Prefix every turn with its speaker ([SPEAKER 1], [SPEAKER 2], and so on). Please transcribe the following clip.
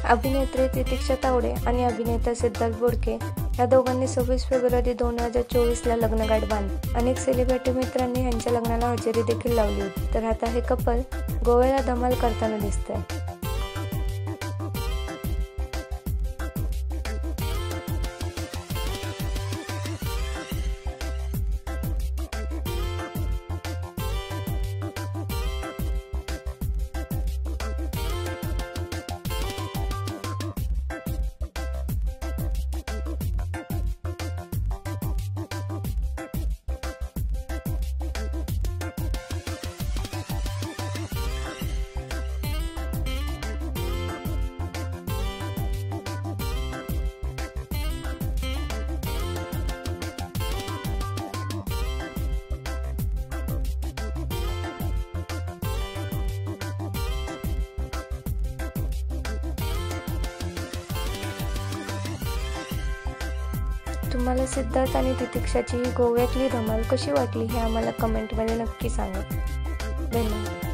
[SPEAKER 1] अभिनेत्री तितिक्षा तावडे आणि अभिनेता सिद्धार्थ बोडके या दोघांनी 26 फेब्रुवारी 2024ला लग्नगाठ बांधली। अनेक सेलिब्रिटी मित्रांनी ह्यांच्या लग्नाला हजेरी देखील लावली होती। तर आता हे कपल गोव्याला धमाल करताना दिसतंय। तुम्हाला सिद्धार्थ आणि तितिक्षाची ही गोव्यातली धमाल कशी वाटली हे आम्हाला कमेंटमध्ये नक्की सांगा। धन्यवाद।